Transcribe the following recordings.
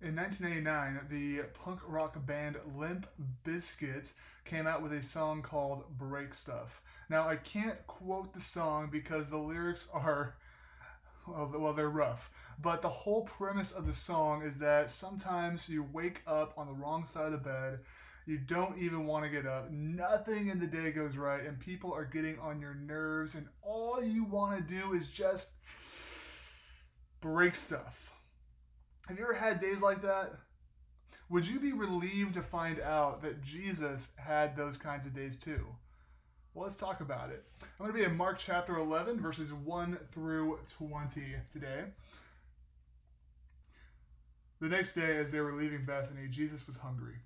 In 1989, the punk rock band Limp Bizkit came out with a song called Break Stuff. Now, I can't quote the song because the lyrics are, well, they're rough. But the whole premise of the song is that sometimes you wake up on the wrong side of the bed, you don't even want to get up, nothing in the day goes right, and people are getting on your nerves, and all you want to do is just break stuff. Have you ever had days like that? Would you be relieved to find out that Jesus had those kinds of days too? Well, let's talk about it. I'm going to be in Mark chapter 11, verses 1 through 20 today. The next day, as they were leaving Bethany, Jesus was hungry.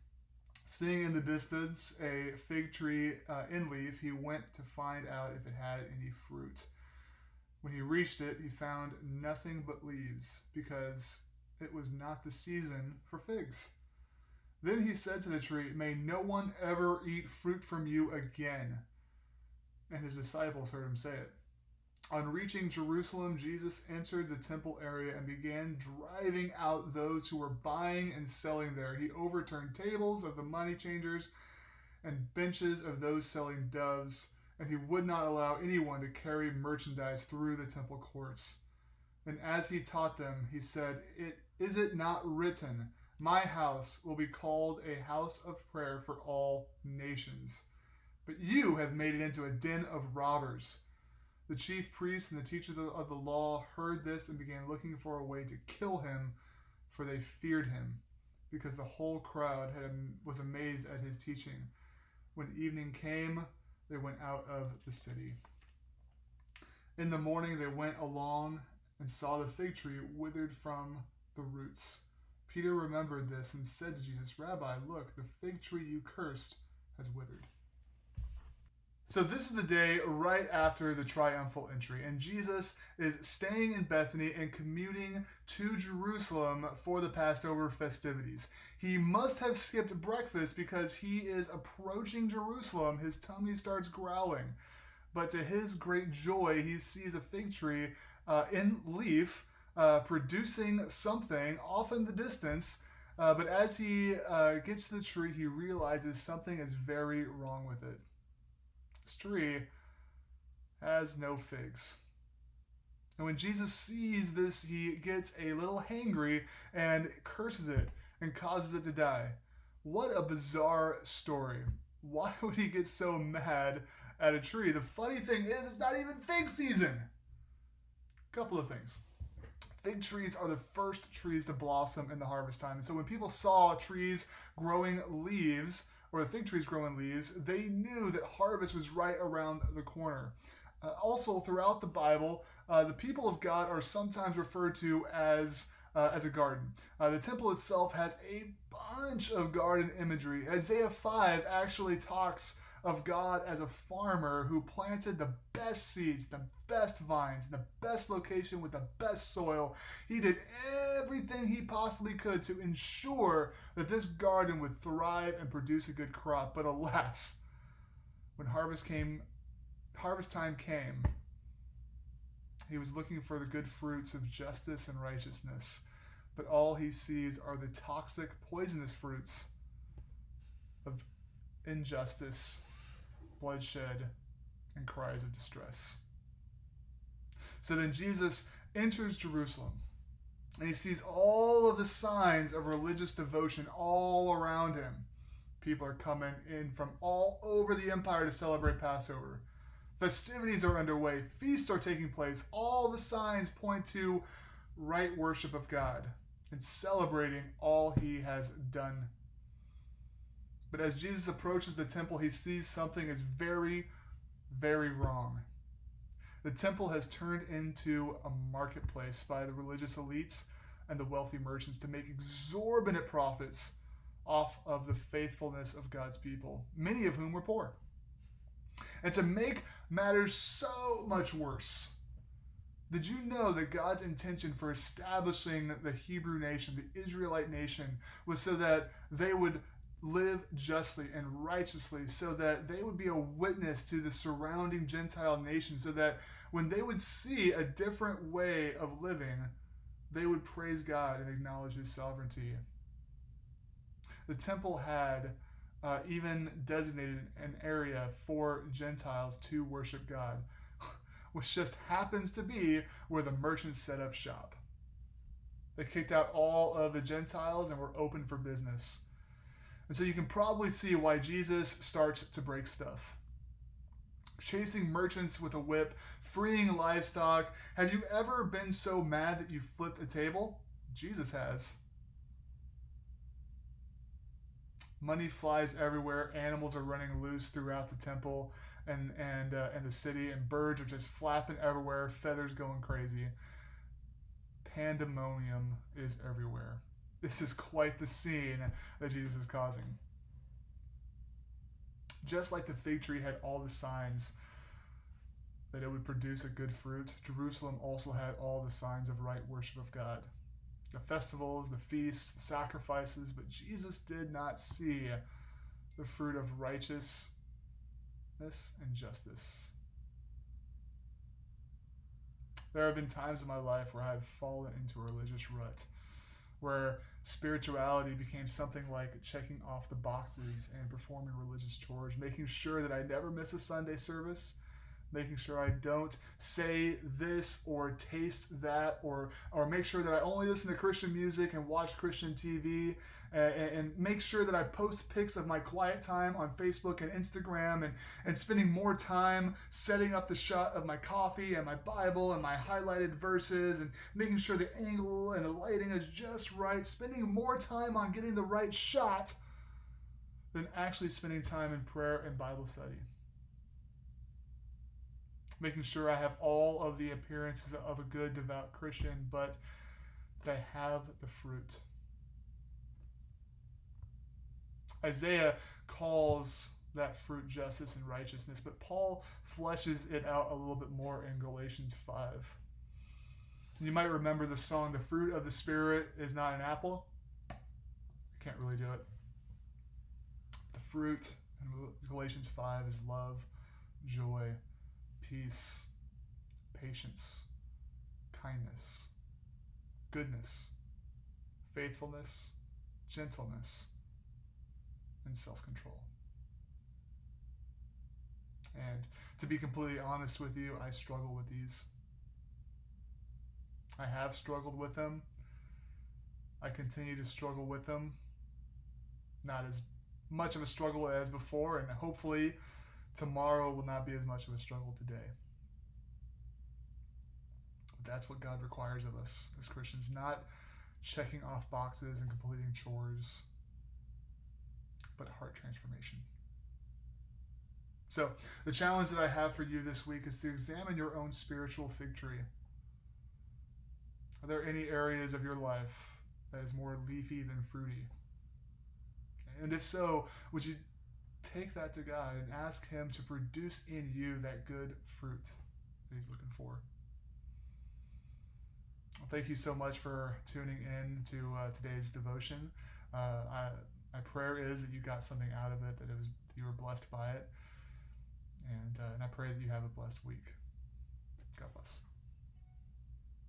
Seeing in the distance a fig tree in leaf, he went to find out if it had any fruit. When he reached it, he found nothing but leaves, because it was not the season for figs. Then he said to the tree, "May no one ever eat fruit from you again." And his disciples heard him say it. On reaching Jerusalem, Jesus entered the temple area and began driving out those who were buying and selling there. He overturned tables of the money changers and benches of those selling doves, and he would not allow anyone to carry merchandise through the temple courts. And as he taught them, he said, Is it not written, 'My house will be called a house of prayer for all nations'? But you have made it into a den of robbers." The chief priests and the teachers of the law heard this and began looking for a way to kill him, for they feared him, because the whole crowd was amazed at his teaching. When evening came, they went out of the city. In the morning they went along and saw the fig tree withered from the roots. Peter remembered this and said to Jesus, "Rabbi, look, the fig tree you cursed has withered." So this is the day right after the triumphal entry, and Jesus is staying in Bethany and commuting to Jerusalem for the Passover festivities. He must have skipped breakfast because he is approaching Jerusalem. His tummy starts growling. But to his great joy, he sees a fig tree in leaf producing something off in the distance. But as he gets to the tree, he realizes something is very wrong with it. This tree has no figs. And when Jesus sees this, he gets a little hangry and curses it and causes it to die. What a bizarre story. Why would he get so mad at a tree? The funny thing is, it's not even fig season. A couple of things. Fig trees are the first trees to blossom in the harvest time. And so when people saw trees growing leaves, or the fig trees growing leaves, they knew that harvest was right around the corner. Also, throughout the Bible, the people of God are sometimes referred to as a garden. The temple itself has a bunch of garden imagery. Isaiah 5 actually talks of God as a farmer who planted the best seeds, the best vines, the best location with the best soil. He did everything he possibly could to ensure that this garden would thrive and produce a good crop. But alas, when harvest time came, he was looking for the good fruits of justice and righteousness. But all he sees are the toxic, poisonous fruits of injustice, bloodshed, and cries of distress. So then Jesus enters Jerusalem, and he sees all of the signs of religious devotion all around him. People are coming in from all over the empire to celebrate Passover. Festivities are underway. Feasts are taking place. All the signs point to right worship of God and celebrating all he has done. But as Jesus approaches the temple, he sees something is very, very wrong. The temple has turned into a marketplace by the religious elites and the wealthy merchants to make exorbitant profits off of the faithfulness of God's people, many of whom were poor. And to make matters so much worse, did you know that God's intention for establishing the Hebrew nation, the Israelite nation, was so that they would live justly and righteously, so that they would be a witness to the surrounding Gentile nations, so that when they would see a different way of living, they would praise God and acknowledge his sovereignty. The temple had even designated an area for Gentiles to worship God, which just happens to be where the merchants set up shop. They kicked out all of the Gentiles and were open for business. And so you can probably see why Jesus starts to break stuff. Chasing merchants with a whip, freeing livestock. Have you ever been so mad that you flipped a table? Jesus has. Money flies everywhere. Animals are running loose throughout the temple and the city, and birds are just flapping everywhere. Feathers going crazy. Pandemonium is everywhere. This is quite the scene that Jesus is causing. Just like the fig tree had all the signs that it would produce a good fruit, Jerusalem also had all the signs of right worship of God. The festivals, the feasts, the sacrifices, but Jesus did not see the fruit of righteousness and justice. There have been times in my life where I've fallen into a religious rut, where spirituality became something like checking off the boxes and performing religious chores, making sure that I never miss a Sunday service, making sure I don't say this or taste that, or make sure that I only listen to Christian music and watch Christian TV, and make sure that I post pics of my quiet time on Facebook and Instagram, and spending more time setting up the shot of my coffee and my Bible and my highlighted verses, and making sure the angle and the lighting is just right, spending more time on getting the right shot than actually spending time in prayer and Bible study. Making sure I have all of the appearances of a good, devout Christian, but that I have the fruit. Isaiah calls that fruit justice and righteousness, but Paul fleshes it out a little bit more in Galatians 5. You might remember the song, "The fruit of the Spirit is not an apple." I can't really do it. The fruit in Galatians 5 is love, joy, peace, patience, kindness, goodness, faithfulness, gentleness, and self-control. And to be completely honest with you, I struggle with these. I have struggled with them. I continue to struggle with them. Not as much of a struggle as before, and hopefully tomorrow will not be as much of a struggle today. But that's what God requires of us as Christians, not checking off boxes and completing chores, but heart transformation. So the challenge that I have for you this week is to examine your own spiritual fig tree. Are there any areas of your life that is more leafy than fruity? And if so, would you take that to God and ask Him to produce in you that good fruit that He's looking for? Well, thank you so much for tuning in to today's devotion. My prayer is that you got something out of it, that you were blessed by it, and I pray that you have a blessed week. God bless.